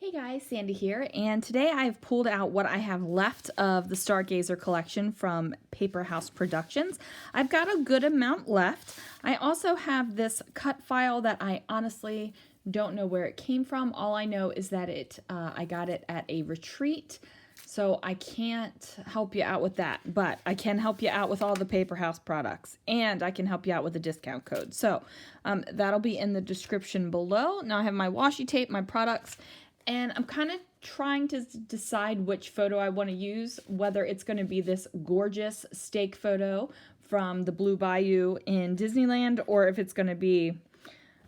Hey guys, Sandy here, and today I've pulled out what I have left of the Stargazer collection from Paper House Productions. I've got a good amount left. I also have this cut file that I honestly don't know where it came from. All I know is that I got it at a retreat, so I can't help you out with that, but I can help you out with all the Paper House products, and I can help you out with a discount code. So that'll be in the description below. Now I have my washi tape, my products, and I'm kind of trying to decide which photo I want to use, whether it's going to be this gorgeous steak photo from the Blue Bayou in Disneyland, or if it's going to be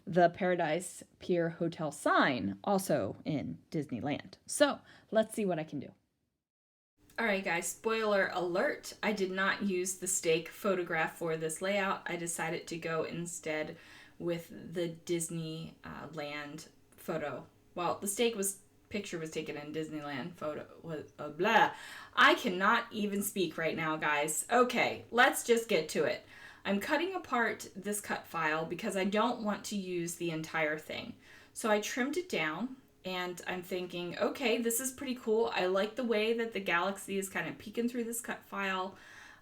the Paradise Pier Hotel sign, also in Disneyland. So let's see what I can do. Alright guys, spoiler alert, I did not use the steak photograph for this layout. I decided to go instead with the Disneyland photo. Well, the steak picture was taken in Disneyland. Photo was blah. I cannot even speak right now, guys. Okay, let's just get to it. I'm cutting apart this cut file because I don't want to use the entire thing. So I trimmed it down, and I'm thinking, okay, this is pretty cool. I like the way that the galaxy is kind of peeking through this cut file.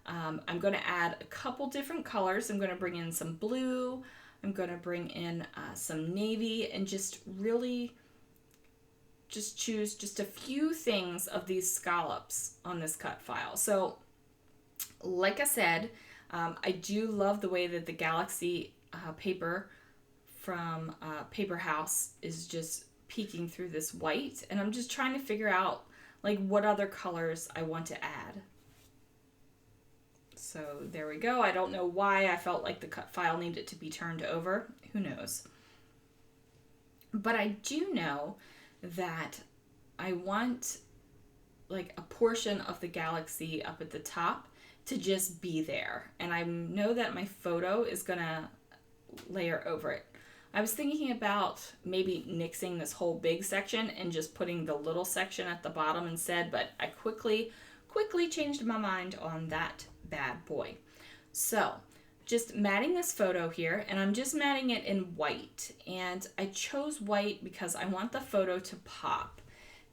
I'm going to add a couple different colors. I'm going to bring in some blue. I'm going to bring in some navy, and just really just choose just a few things of these scallops on this cut file. So like I said, I do love the way that the galaxy paper from Paper House is just peeking through this white, and I'm just trying to figure out like what other colors I want to add. So there we go. I don't know why I felt like the cut file needed to be turned over. Who knows? But I do know that I want like a portion of the galaxy up at the top to just be there, and I know that my photo is gonna layer over it. I was thinking about maybe nixing this whole big section and just putting the little section at the bottom instead, but I quickly changed my mind on that bad boy. So just matting this photo here, and I'm just matting it in white, and I chose white because I want the photo to pop.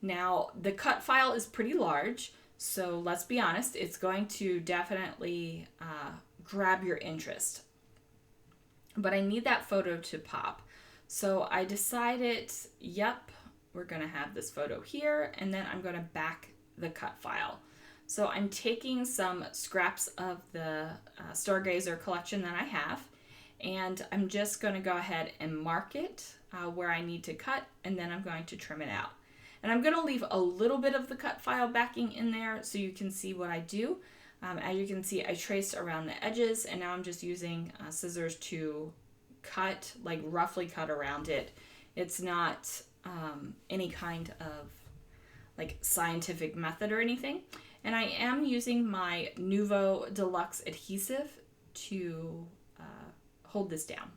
Now the cut file is pretty large, so let's be honest, it's going to definitely grab your interest, but I need that photo to pop. So I decided, yep, we're gonna have this photo here, and then I'm gonna back the cut file. So I'm taking some scraps of the Stargazer collection that I have, and I'm just going to go ahead and mark it where I need to cut, and then I'm going to trim it out. And I'm going to leave a little bit of the cut file backing in there so you can see what I do. As you can see, I traced around the edges, and now I'm just using scissors to cut, like roughly cut around it. It's not any kind of like scientific method or anything. And I am using my Nuvo Deluxe adhesive to hold this down.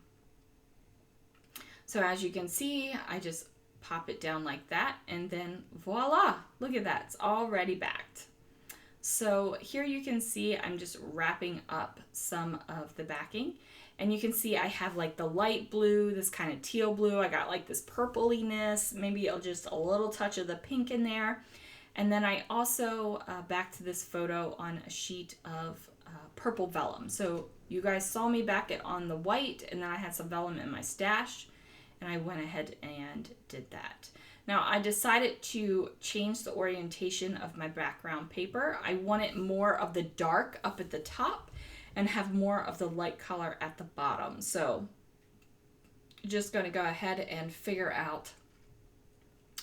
So as you can see, I just pop it down like that, and then voila, look at that, it's already backed. So here you can see I'm just wrapping up some of the backing, and you can see I have like the light blue, this kind of teal blue, I got like this purpliness, maybe just a little touch of the pink in there. And then I also backed this photo on a sheet of purple vellum. So you guys saw me back it on the white, and then I had some vellum in my stash, and I went ahead and did that. Now I decided to change the orientation of my background paper. I wanted more of the dark up at the top and have more of the light color at the bottom. So just gonna go ahead and figure out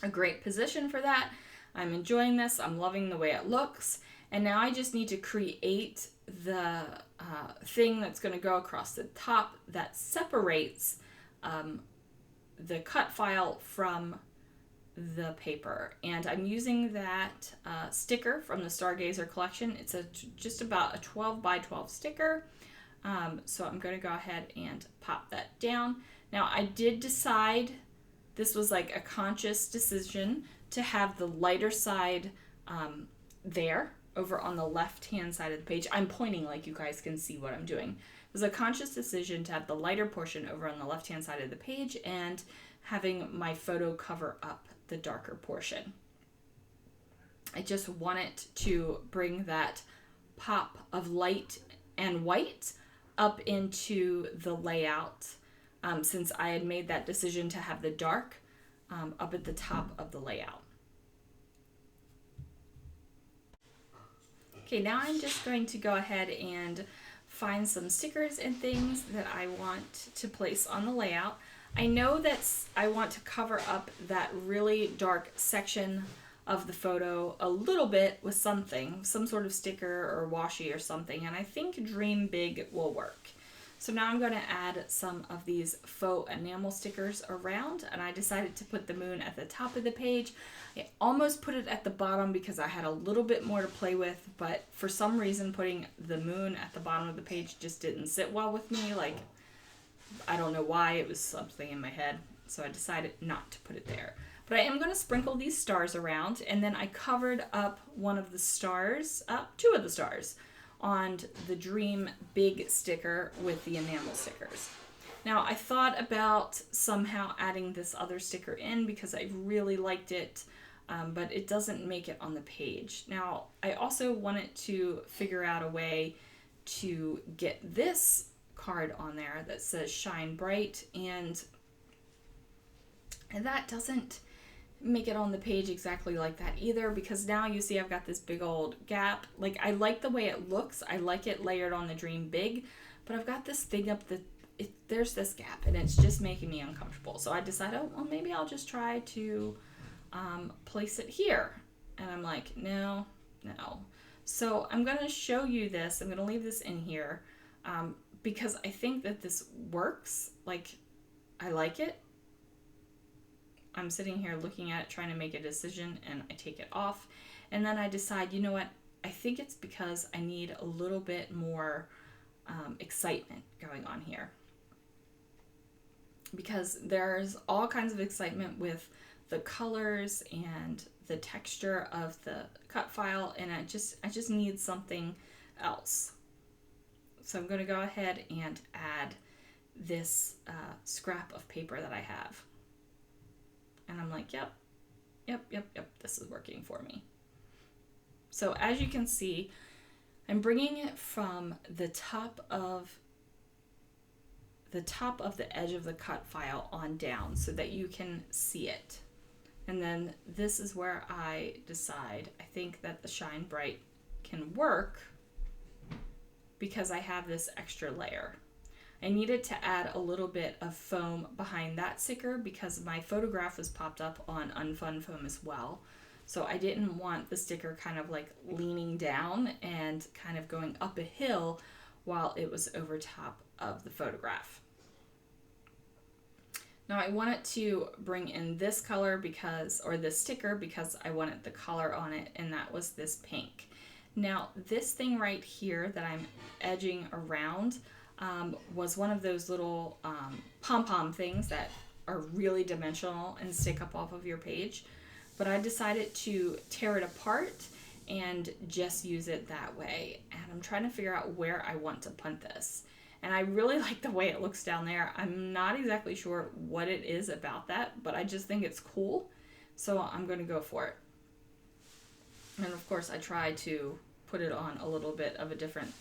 a great position for that. I'm enjoying this, I'm loving the way it looks, and now I just need to create the thing that's going to go across the top that separates the cut file from the paper. And I'm using that sticker from the Stargazer collection. It's just about a 12 by 12 sticker, so I'm going to go ahead and pop that down. Now I did decide, this was like a conscious decision, to have the lighter side there over on the left hand side of the page. I'm pointing like you guys can see what I'm doing. was a conscious decision to have the lighter portion over on the left-hand side of the page and having my photo cover up the darker portion. I just wanted to bring that pop of light and white up into the layout, since I had made that decision to have the dark up at the top of the layout. Okay, now I'm just going to go ahead and find some stickers and things that I want to place on the layout. I know that I want to cover up that really dark section of the photo a little bit with something, some sort of sticker or washi or something, and I think Dream Big will work. So now I'm going to add some of these faux enamel stickers around, and I decided to put the moon at the top of the page. I almost put it at the bottom because I had a little bit more to play with, but for some reason putting the moon at the bottom of the page just didn't sit well with me. Like, I don't know why, it was something in my head, so I decided not to put it there. But I am going to sprinkle these stars around, and then I covered up one of the stars, two of the stars, on the Dream Big sticker with the enamel stickers. Now I thought about somehow adding this other sticker in because I really liked it, but it doesn't make it on the page. Now I also wanted to figure out a way to get this card on there that says Shine Bright, and that doesn't make it on the page exactly like that either, because now you see I've got this big old gap. Like, I like the way it looks, I like it layered on the Dream Big, but I've got this thing up there's this gap and it's just making me uncomfortable. So I decided, oh well, maybe I'll just try to place it here, and I'm like, no. So I'm going to show you this. I'm going to leave this in here because I think that this works. Like, I like it. I'm sitting here looking at it, trying to make a decision, and I take it off. And then I decide, you know what? I think it's because I need a little bit more excitement going on here. Because there's all kinds of excitement with the colors and the texture of the cut file, and I just need something else. So I'm going to go ahead and add this scrap of paper that I have. And I'm like, yep, this is working for me. So as you can see, I'm bringing it from the top of the edge of the cut file on down so that you can see it. And then this is where I decide, I think that the Shine Bright can work because I have this extra layer. I needed to add a little bit of foam behind that sticker because my photograph was popped up on Unfun Foam as well. So I didn't want the sticker kind of like leaning down and kind of going up a hill while it was over top of the photograph. Now I wanted to bring in this color or this sticker because I wanted the color on it, and that was this pink. Now this thing right here that I'm edging around was one of those little pom-pom things that are really dimensional and stick up off of your page. But I decided to tear it apart and just use it that way. And I'm trying to figure out where I want to punt this. And I really like the way it looks down there. I'm not exactly sure what it is about that, but I just think it's cool. So I'm going to go for it. And of course I try to put it on a little bit of a different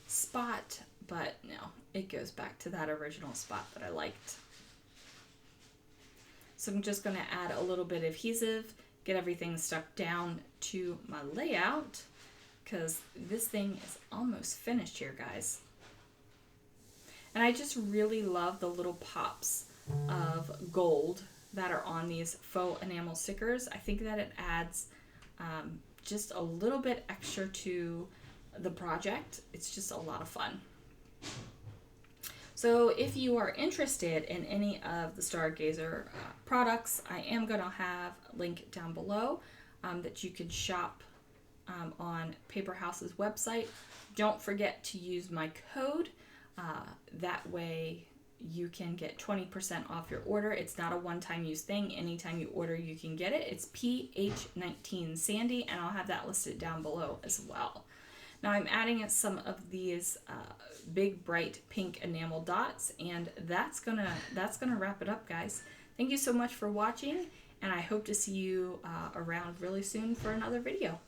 spot, but no, it goes back to that original spot that I liked. So I'm just going to add a little bit of adhesive, get everything stuck down to my layout, because this thing is almost finished here, guys. And I just really love the little pops of gold that are on these faux enamel stickers. I think that it adds just a little bit extra to the project. It's just a lot of fun. So if you are interested in any of the Stargazer products, I am going to have a link down below that you can shop on Paper House's website. Don't forget to use my code. That way you can get 20% off your order. It's not a one-time use thing. Anytime you order, you can get it. It's PH19 Sandie, and I'll have that listed down below as well. Now I'm adding some of these big bright pink enamel dots, and that's gonna wrap it up, guys. Thank you so much for watching, and I hope to see you around really soon for another video.